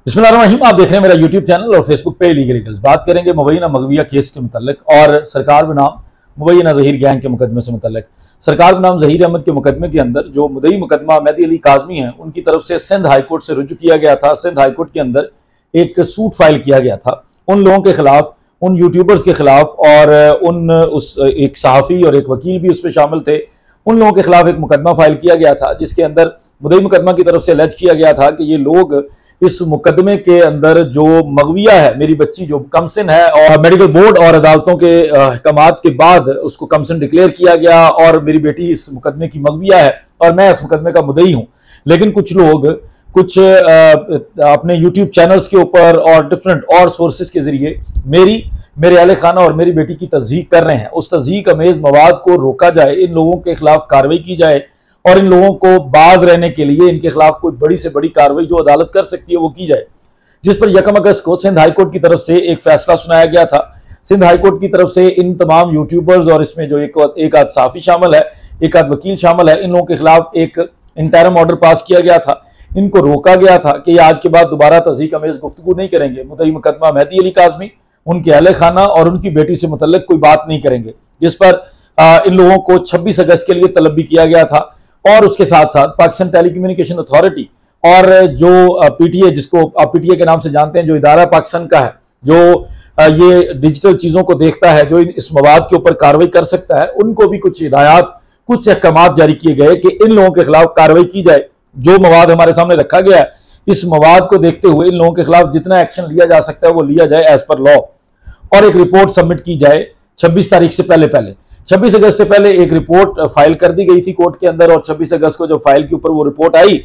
बिस्मिल्लाहिर्रहमानिर्रहीम। आप देख रहे हैं मेरा यूट्यूब चैनल और फेसबुक पे लीगल लीगल्स। बात करेंगे मुबैना मगविया केस के मुतल्लिक और सरकार बनाम मुबैना ज़हीर गैंग के मुकदमे से मुतल्लिक। सरकार बनाम ज़हीर अहमद के मुकदमे के अंदर जो मुदई मुकदमा मेहदी अली काज़मी हैं, उनकी तरफ से सिंध हाईकोर्ट से रुजू किया गया था। सिंध हाईकोर्ट के अंदर एक सूट फाइल किया गया था उन लोगों के खिलाफ, उन यूट्यूबर्स के खिलाफ, और एक सहाफ़ी और एक वकील भी उस पर शामिल थे। उन लोगों के खिलाफ एक मुकदमा फाइल किया गया था जिसके अंदर मुदई मुकदमा की तरफ से अलर्ज किया गया था कि ये लोग इस मुकदमे के अंदर जो मगविया है, मेरी बच्ची जो कमसिन है, और मेडिकल बोर्ड और अदालतों के अहकामात के बाद उसको कमसिन डिक्लेयर किया गया और मेरी बेटी इस मुकदमे की मगविया है और मैं इस मुकदमे का मुदई हूँ। लेकिन कुछ लोग अपने यूट्यूब चैनल्स के ऊपर और डिफरेंट और सोर्सेज के जरिए मेरे अहले खाना और मेरी बेटी की तस्दीक कर रहे हैं। उस तस्दीक अमेज मवाद को रोका जाए, इन लोगों के खिलाफ कार्रवाई की जाए और इन लोगों को बाज रहने के लिए इनके खिलाफ कोई बड़ी से बड़ी कार्रवाई जो अदालत कर सकती है वो की जाए। जिस पर 1 अगस्त को सिंध हाईकोर्ट की तरफ से एक फैसला सुनाया गया था। सिंध हाईकोर्ट की तरफ से इन तमाम यूट्यूबर्स और इसमें जो एक आध सहाफ़ी शामिल है, एक आध वकील शामिल है, इन लोगों के खिलाफ एक इंटरिम ऑर्डर पास किया गया था। इनको रोका गया था कि आज के बाद दोबारा तज़दीक अमेज गुफ्तगू नहीं करेंगे। मुदई मुकदमा मेहदी अली काज़मी, उनके अहले खाना और उनकी बेटी से मुतल्लिक कोई बात नहीं करेंगे। जिस पर इन लोगों को 26 अगस्त के लिए तलब भी किया गया था। और उसके साथ साथ पाकिस्तान टेलीकम्युनिकेशन अथॉरिटी और जो पीटीए, जिसको आप पीटीए के नाम से जानते हैं, जो इदारा पाकिस्तान का है जो ये डिजिटल चीज़ों को देखता है, जो इस मवाद के ऊपर कार्रवाई कर सकता है, उनको भी कुछ हिदायत, कुछ अहकामात जारी किए गए कि इन लोगों के खिलाफ कार्रवाई की जाए। जो मवाद हमारे सामने रखा गया है, इस मवाद को देखते हुए इन लोगों के खिलाफ जितना एक्शन लिया जा सकता है वो लिया जाए एज पर लॉ, और एक रिपोर्ट सबमिट की जाए 26 तारीख से पहले 26 अगस्त से पहले एक रिपोर्ट फाइल कर दी गई थी कोर्ट के अंदर। और 26 अगस्त को जब फाइल के ऊपर वो रिपोर्ट आई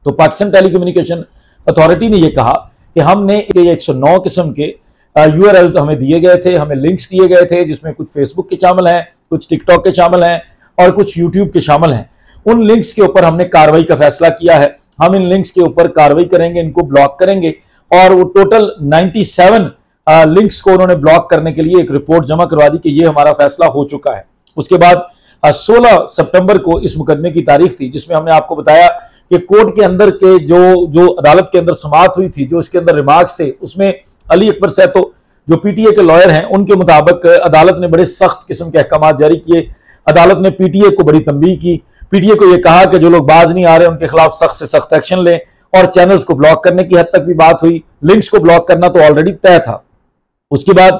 तो पाकिस्तान टेलीकम्युनिकेशन अथॉरिटी ने ये कहा कि हमने 109 किस्म के URL तो हमें दिए गए थे, हमें लिंक्स दिए गए थे, जिसमें कुछ फेसबुक के शामिल हैं, कुछ टिकटॉक के शामिल हैं और कुछ यूट्यूब के शामिल हैं। उन लिंक्स के ऊपर हमने कार्रवाई का फैसला किया है। हम इन लिंक्स के ऊपर कार्रवाई करेंगे, इनको ब्लॉक करेंगे। और वो टोटल 97 लिंक्स को उन्होंने ब्लॉक करने के लिए एक रिपोर्ट जमा करवा दी कि ये हमारा फैसला हो चुका है। उसके बाद 16 सितंबर को इस मुकदमे की तारीख थी, जिसमें हमने आपको बताया कि कोर्ट के अंदर के जो अदालत के अंदर समाअत हुई थी, जो इसके अंदर रिमार्क्स थे, उसमें अली अकबर सैतो जो पीटीए के लॉयर हैं, उनके मुताबिक अदालत ने बड़े सख्त किस्म के अहकाम जारी किए। अदालत ने पीटीए को बड़ी तंबीह की, पीटीए को यह कहा कि जो लोग बाज नहीं आ रहे उनके खिलाफ सख्त से सख्त एक्शन लें, और चैनल्स को ब्लॉक करने की हद तक भी बात हुई। लिंक्स को ब्लॉक करना तो ऑलरेडी तय था। उसके बाद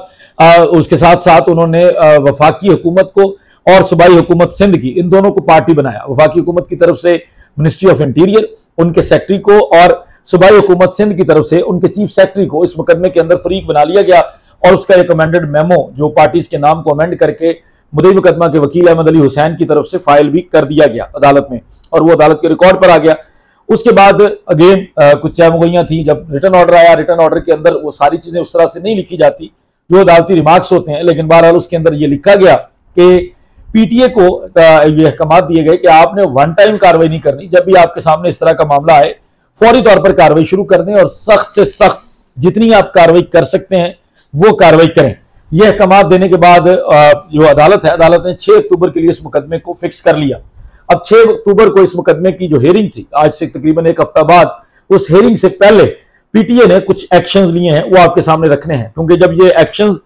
उसके साथ साथ उन्होंने वफाकी हुकूमत को और सूबाई हुकूमत सिंध की, इन दोनों को पार्टी बनाया। वफाकी हुकूमत की तरफ से मिनिस्ट्री ऑफ इंटीरियर, उनके सेक्रेटरी को, और सूबाई हुकूमत सिंध की तरफ से उनके चीफ सेक्रेटरी को इस मुकदमे के अंदर फरीक बना लिया गया। और उसका एक अमेंडेड मेमो जो पार्टीज के नाम को अमेंड करके मुदई मुकदमा के वकील अहमद अली हुसैन की तरफ से फाइल भी कर दिया गया अदालत में, और वो अदालत के रिकॉर्ड पर आ गया। उसके बाद अगेन कुछ चहमुगैयां थी। जब रिटर्न ऑर्डर आया, रिटर्न ऑर्डर के अंदर वो सारी चीजें उस तरह से नहीं लिखी जाती जो अदालती रिमार्क्स होते हैं, लेकिन बहरहाल उसके अंदर ये लिखा गया कि पीटीए को ये अहकाम दिए गए कि आपने वन टाइम कार्रवाई नहीं करनी। जब भी आपके सामने इस तरह का मामला आए, फौरी तौर पर कार्रवाई शुरू कर दें और सख्त से सख्त जितनी आप कार्रवाई कर सकते हैं वो कार्रवाई करें। यह अहकाम देने के बाद जो अदालत है, अदालत ने 6 अक्टूबर के लिए इस मुकदमे को फिक्स कर लिया। अब 6 अक्टूबर को इस मुकदमे की जो हियरिंग थी, आज से तकरीबन एक हफ्ता बाद, उस हियरिंग से पहले पीटीए ने कुछ एक्शंस लिए हैं, वो आपके सामने रखने हैं। क्योंकि जब ये एक्शंस,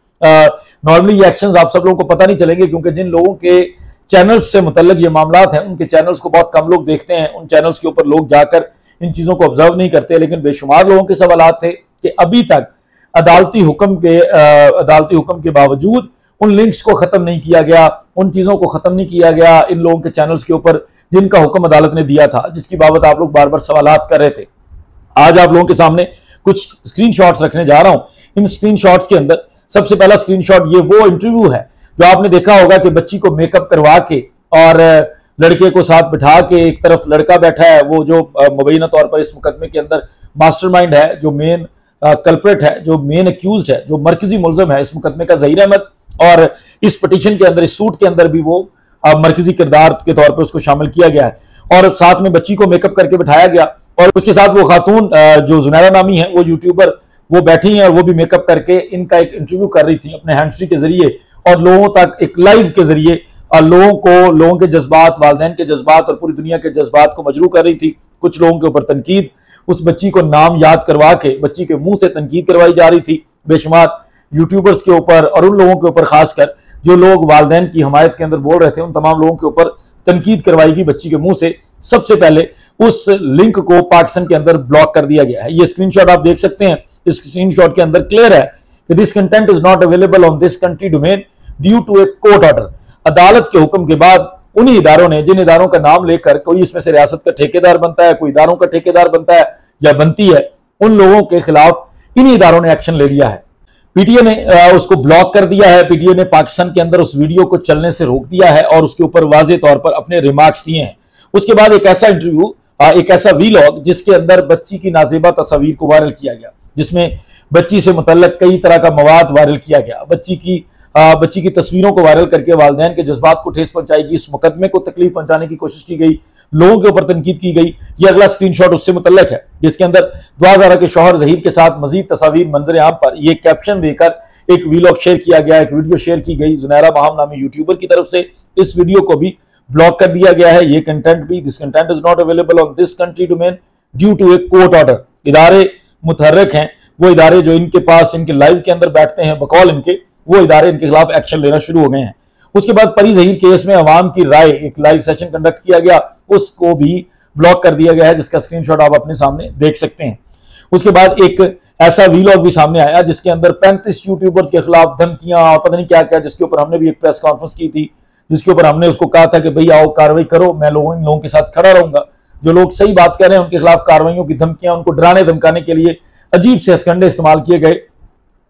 नॉर्मली ये एक्शंस आप सब लोगों को पता नहीं चलेंगे, क्योंकि जिन लोगों के चैनल्स से मुतल्लिक ये मामलात हैं, उनके चैनल्स को बहुत कम लोग देखते हैं। उन चैनल्स के ऊपर लोग जाकर इन चीज़ों को ऑब्जर्व नहीं करते। लेकिन बेशुमार लोगों के सवालात थे कि अभी तक अदालती हुक्म के बावजूद उन लिंक्स को खत्म नहीं किया गया, उन चीज़ों को खत्म नहीं किया गया इन लोगों के चैनल्स के ऊपर जिनका हुक्म अदालत ने दिया था, जिसकी बाबत आप लोग बार बार सवालात कर रहे थे। आज आप लोगों के सामने कुछ स्क्रीनशॉट्स रखने जा रहा हूं। इन स्क्रीनशॉट्स के अंदर सबसे पहला स्क्रीनशॉट ये वो इंटरव्यू है जो आपने देखा होगा कि बच्ची को मेकअप करवा के और लड़के को साथ बिठा के, एक तरफ लड़का बैठा है, वो जो मुबैना तौर पर इस मुकदमे के अंदर मास्टरमाइंड है, जो मेन कल्प्रेट है, जो मेन अक्यूज्ड है, जो मरकजी मुलजम है इस मुकदमे का, ज़हीर अहमद, और इस पिटीशन के अंदर, इस सूट के अंदर भी वो मरकजी किरदार के तौर पर उसको शामिल किया गया है। और साथ में बच्ची को मेकअप करके बिठाया गया, और उसके साथ वो खातून जो जुनैरा नामी है, वो यूट्यूबर, वो बैठी हैं और वो भी मेकअप करके इनका एक इंटरव्यू कर रही थी अपने हैंड्स फ्री के जरिए, और लोगों तक एक लाइव के जरिए लोगों के जज्बात, वालिदैन के जज्बात और पूरी दुनिया के जज्बात को मजरू कर रही थी। कुछ लोगों के ऊपर तनकीद, उस बच्ची को नाम याद करवा के बच्ची के मुंह से तनकीद करवाई जा रही थी बेशुमार यूट्यूबर्स के ऊपर और उन लोगों के ऊपर, खासकर जो लोग वालिदैन की हमायत के अंदर बोल रहे थे, उन तमाम लोगों के ऊपर तनकीद करवाई गई बच्ची के मुंह से। सबसे पहले उस लिंक को पाकिस्तान के अंदर ब्लॉक कर दिया गया है। ये स्क्रीनशॉट आप देख सकते हैं। इस स्क्रीनशॉट के अंदर क्लियर है कि this content is not available on this country domain due to a court order. अदालत के हुक्म के बाद उन्हीं इदारों ने, जिन इदारों का नाम लेकर कोई इसमें से रियासत का ठेकेदार बनता है, कोई इदारों का ठेकेदार बनता है या बनती है, उन लोगों के खिलाफ इन्हीं इदारों ने एक्शन ले लिया है। पीटीए ने उसको ब्लॉक कर दिया है। पीटीए ने पाकिस्तान के अंदर उस वीडियो को चलने से रोक दिया है और उसके ऊपर वाज़ेह तौर पर अपने रिमार्क्स दिए हैं। उसके बाद एक ऐसा इंटरव्यू, एक ऐसा वीलॉग जिसके अंदर बच्ची की नाजेबा तस्वीर को वायरल किया गया, जिसमें बच्ची से मुतल्लक कई तरह का मवाद वायरल किया गया, बच्ची की तस्वीरों को वायरल करके वालिदैन के जज्बात को ठेस पहुंचाई गई, इस मुकदमे को तकलीफ पहुंचाने की कोशिश की गई, लोगों के ऊपर तनकीद की गई। ये अगला स्क्रीनशॉट उससे मुतल्लक है, जिसके अंदर दुआ ज़हरा के शौहर ज़हीर के साथ मजीद तस्वीर मंजर आम पर ये कैप्शन देकर एक वीलॉग शेयर किया गया, एक वीडियो शेयर की गई जुनैरा माहम नामी यूट्यूबर की तरफ से। इस वीडियो को भी ब्लॉक कर दिया गया है। ये कंटेंट भी, this content is not available on this country domain due to a court order. इदारे मुतहर्रिक हैं, वो इदारे जो इनके पास इनके लाइव के अंदर बैठते हैं बकौल इनके, वो इदारे इनके खिलाफ एक्शन लेना शुरू हो गए हैं। उसके बाद परी ज़हीर केस में अवाम की राय, एक लाइव सेशन कंडक्ट किया गया, उसको भी ब्लॉक कर दिया गया है, जिसका स्क्रीनशॉट आप अपने सामने देख सकते हैं। उसके बाद एक ऐसा वीलॉग भी सामने आया जिसके अंदर 35 यूट्यूबर्स के खिलाफ धमकियां, पता नहीं क्या क्या, जिसके ऊपर हमने भी एक प्रेस कॉन्फ्रेंस की थी, जिसके ऊपर हमने उसको कहा था कि भाई आओ कार्रवाई करो, मैं इन लोगों के साथ खड़ा रहूंगा। जो लोग सही बात कर रहे हैं उनके खिलाफ कार्रवाइयों की धमकियां, उनको डराने धमकाने के लिए अजीब से हथकंडे इस्तेमाल किए गए।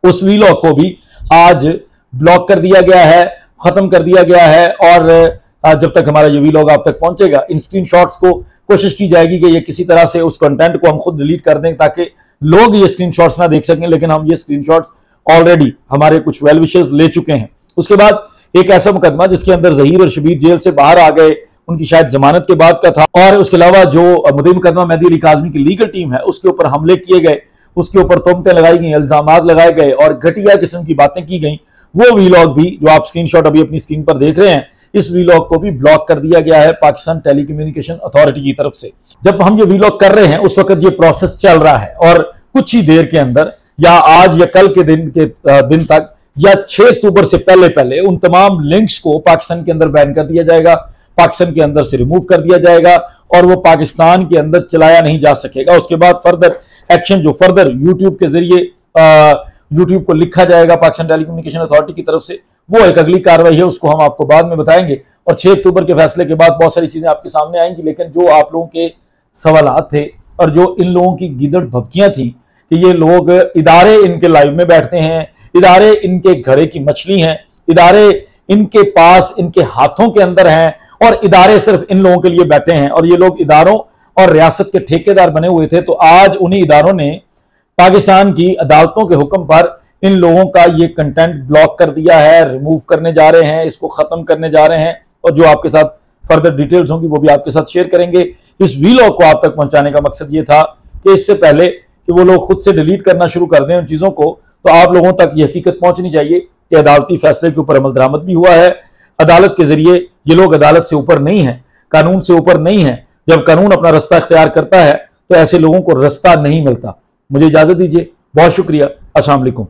उस वीलॉग को भी आज ब्लॉक कर दिया गया है, खत्म कर दिया गया है। और जब तक हमारा ये वीलॉग आप तक पहुंचेगा, इन स्क्रीनशॉट्स को कोशिश की जाएगी कि ये किसी तरह से उस कंटेंट को हम खुद डिलीट कर दें ताकि लोग ये स्क्रीनशॉट्स ना देख सकें। लेकिन हम ये स्क्रीनशॉट्स ऑलरेडी हमारे कुछ वेल विशर्स ले चुके हैं। उसके बाद एक ऐसा मुकदमा जिसके अंदर ज़हीर और शबीर जेल से बाहर आ गए, उनकी शायद जमानत के बाद का था। और उसके अलावा जो मुद्दई मुकदमा मेहदी अली काज़मी की लीगल टीम है, उसके ऊपर हमले किए गए, उसके ऊपर तोहमतें लगाई गई, इल्जामात लगाए गए और घटिया किस्म की बातें की गई। वो वीलॉग भी, जो आप स्क्रीनशॉट अभी अपनी स्क्रीन पर देख रहे हैं, इस वीलॉग को भी ब्लॉक कर दिया गया है पाकिस्तान टेलीकम्युनिकेशन अथॉरिटी की तरफ से। जब हम ये वीलॉग कर रहे हैं उस वक्त ये प्रोसेस चल रहा है और कुछ ही देर के अंदर या आज या कल के दिन तक या 6 अक्टूबर से पहले उन तमाम लिंक्स को पाकिस्तान के अंदर बैन कर दिया जाएगा, पाकिस्तान के अंदर से रिमूव कर दिया जाएगा और वो पाकिस्तान के अंदर चलाया नहीं जा सकेगा। उसके बाद फर्दर एक्शन जो फर्दर यूट्यूब के जरिए यूट्यूब को लिखा जाएगा पाकिस्तान टेलीकम्युनिकेशन अथॉरिटी की तरफ से, वो एक अगली कार्रवाई है, उसको हम आपको बाद में बताएंगे। और 6 अक्टूबर के फैसले के बाद बहुत सारी चीजें आपके सामने आएंगी। लेकिन जो आप लोगों के सवालात थे और जो इन लोगों की गिदड़ भभकियां थी कि ये लोग, इदारे इनके लाइव में बैठते हैं, इदारे इनके घड़े की मछली हैं, इदारे इनके पास इनके हाथों के अंदर हैं और इदारे सिर्फ इन लोगों के लिए बैठे हैं और ये लोग इदारों और रियासत के ठेकेदार बने हुए थे। तो आज उन्हीं इदारों ने पाकिस्तान की अदालतों के हुक्म पर इन लोगों का ये कंटेंट ब्लॉक कर दिया है, रिमूव करने जा रहे हैं, इसको खत्म करने जा रहे हैं और जो आपके साथ फर्दर डिटेल्स होंगी वो भी आपके साथ शेयर करेंगे। इस वीलॉग को आप तक पहुंचाने का मकसद ये था कि इससे पहले कि वो लोग खुद से डिलीट करना शुरू कर दें उन चीजों को, तो आप लोगों तक ये हकीकत पहुंचनी चाहिए कि अदालती फैसले के ऊपर अमल दरामद भी हुआ है। अदालत के जरिए ये लोग अदालत से ऊपर नहीं है, कानून से ऊपर नहीं है। जब कानून अपना रास्ता इख्तियार करता है तो ऐसे लोगों को रास्ता नहीं मिलता। मुझे इजाजत दीजिए, बहुत शुक्रिया, अस्सलाम वालेकुम।